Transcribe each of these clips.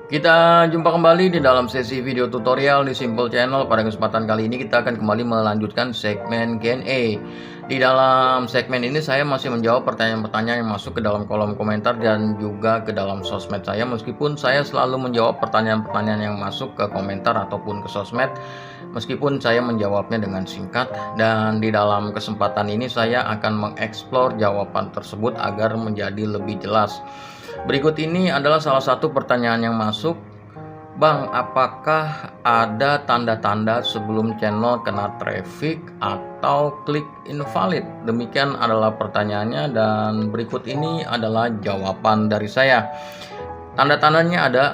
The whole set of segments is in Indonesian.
Kita jumpa kembali di dalam sesi video tutorial di Simple Channel. Pada kesempatan kali ini kita akan kembali melanjutkan segmen Q&A. Di dalam segmen ini saya masih menjawab pertanyaan-pertanyaan yang masuk ke dalam kolom komentar dan juga ke dalam sosmed saya. Meskipun saya selalu menjawab pertanyaan-pertanyaan yang masuk ke komentar ataupun ke sosmed, meskipun saya menjawabnya dengan singkat, dan di dalam kesempatan ini saya akan mengeksplor jawaban tersebut agar menjadi lebih jelas. Berikut ini adalah salah satu pertanyaan yang masuk. Bang, apakah ada tanda-tanda sebelum channel kena traffic atau klik invalid? Demikian adalah pertanyaannya dan berikut ini adalah jawaban dari saya. Tanda-tandanya ada.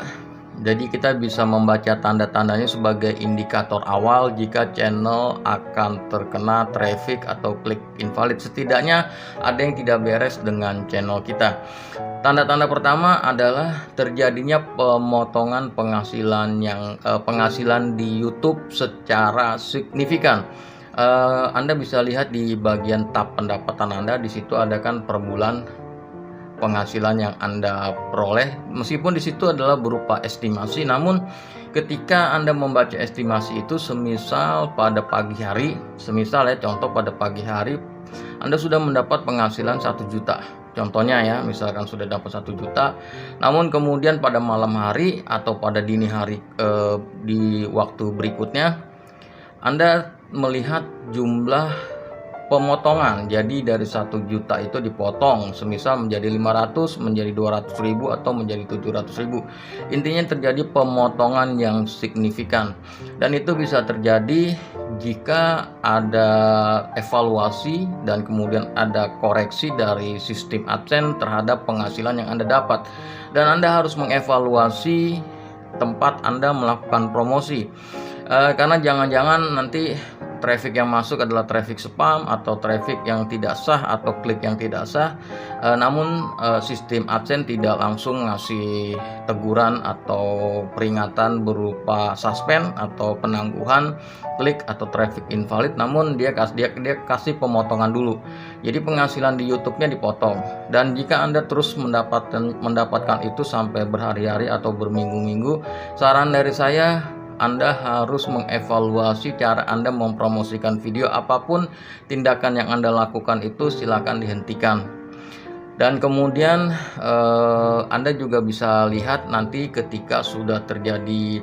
Jadi kita bisa membaca tanda-tandanya sebagai indikator awal jika channel akan terkena traffic atau klik invalid. Setidaknya ada yang tidak beres dengan channel kita. Tanda-tanda pertama adalah terjadinya pemotongan penghasilan di YouTube secara signifikan. Anda bisa lihat di bagian tab pendapatan Anda, di situ ada kan per bulan penghasilan yang Anda peroleh, meskipun di situ adalah berupa estimasi. Namun ketika Anda membaca estimasi itu, semisal pada pagi hari, contoh pada pagi hari Anda sudah mendapat penghasilan 1 juta. Contohnya ya, misalkan sudah dapat 1 juta, namun kemudian pada malam hari atau pada dini hari di waktu berikutnya Anda melihat jumlah pemotongan. Jadi dari 1 juta itu dipotong, semisal menjadi 500, menjadi 200.000 atau menjadi 700.000. Intinya terjadi pemotongan yang signifikan, dan itu bisa terjadi jika ada evaluasi dan kemudian ada koreksi dari sistem AdSense terhadap penghasilan yang Anda dapat, dan Anda harus mengevaluasi tempat Anda melakukan promosi. Karena jangan-jangan nanti traffic yang masuk adalah traffic spam atau traffic yang tidak sah atau klik yang tidak sah, namun sistem AdSense tidak langsung ngasih teguran atau peringatan berupa suspend atau penangguhan klik atau traffic invalid, namun dia kasih pemotongan dulu. Jadi penghasilan di YouTube-nya dipotong, dan jika Anda terus mendapatkan itu sampai berhari-hari atau berminggu-minggu, saran dari saya, Anda harus mengevaluasi cara Anda mempromosikan video. Apapun tindakan yang Anda lakukan itu silakan dihentikan. Dan kemudian Anda juga bisa lihat nanti ketika sudah terjadi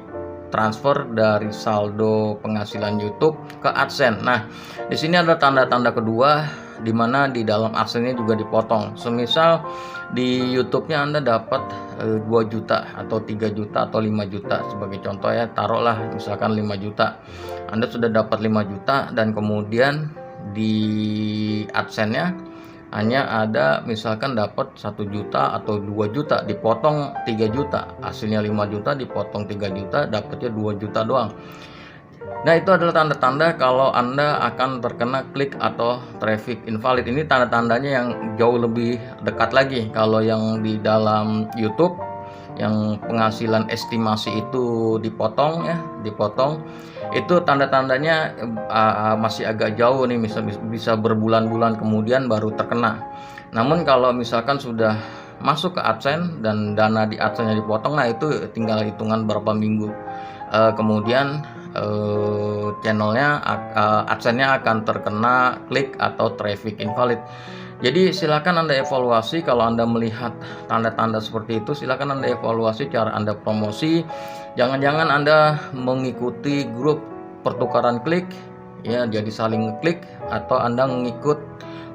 transfer dari saldo penghasilan YouTube ke AdSense. Nah, di sini ada tanda-tanda kedua, di mana di dalam AdSense-nya juga dipotong. Semisal di YouTube-nya Anda dapat 2 juta atau 3 juta atau 5 juta sebagai contoh ya, taruhlah misalkan 5 juta. Anda sudah dapat 5 juta dan kemudian di AdSense-nya hanya ada misalkan dapat 1 juta atau 2 juta, dipotong 3 juta, hasilnya 5 juta dipotong 3 juta, dapatnya 2 juta doang. Nah, itu adalah tanda-tanda kalau Anda akan terkena klik atau traffic invalid. Ini tanda-tandanya yang jauh lebih dekat lagi. Kalau yang di dalam YouTube yang penghasilan estimasi itu dipotong, itu tanda-tandanya masih agak jauh nih, bisa berbulan-bulan kemudian baru terkena. Namun kalau misalkan sudah masuk ke AdSense dan dana di AdSense-nya dipotong, nah itu tinggal hitungan berapa minggu kemudian channelnya AdSense-nya akan terkena klik atau traffic invalid. Jadi silakan Anda evaluasi. Kalau Anda melihat tanda-tanda seperti itu, silakan Anda evaluasi cara Anda promosi. Jangan-jangan Anda mengikuti grup pertukaran klik ya, jadi saling ngeklik, atau Anda mengikut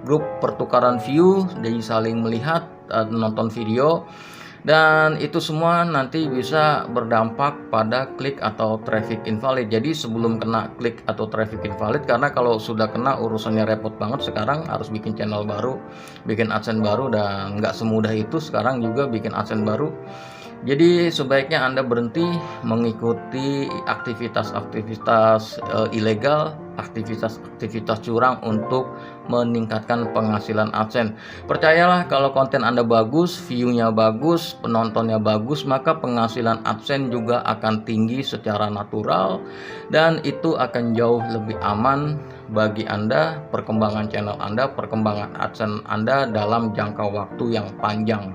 grup pertukaran view, jadi saling melihat nonton video. Dan itu semua nanti bisa berdampak pada klik atau traffic invalid. Jadi sebelum kena klik atau traffic invalid, karena kalau sudah kena urusannya repot banget. Sekarang harus bikin channel baru, bikin AdSense baru, dan nggak semudah itu sekarang juga bikin AdSense baru. Jadi sebaiknya Anda berhenti mengikuti aktivitas-aktivitas ilegal, aktivitas-aktivitas curang untuk meningkatkan penghasilan AdSense. Percayalah, kalau konten Anda bagus, view-nya bagus, penontonnya bagus, maka penghasilan AdSense juga akan tinggi secara natural, dan itu akan jauh lebih aman bagi Anda, perkembangan channel Anda, perkembangan AdSense Anda dalam jangka waktu yang panjang.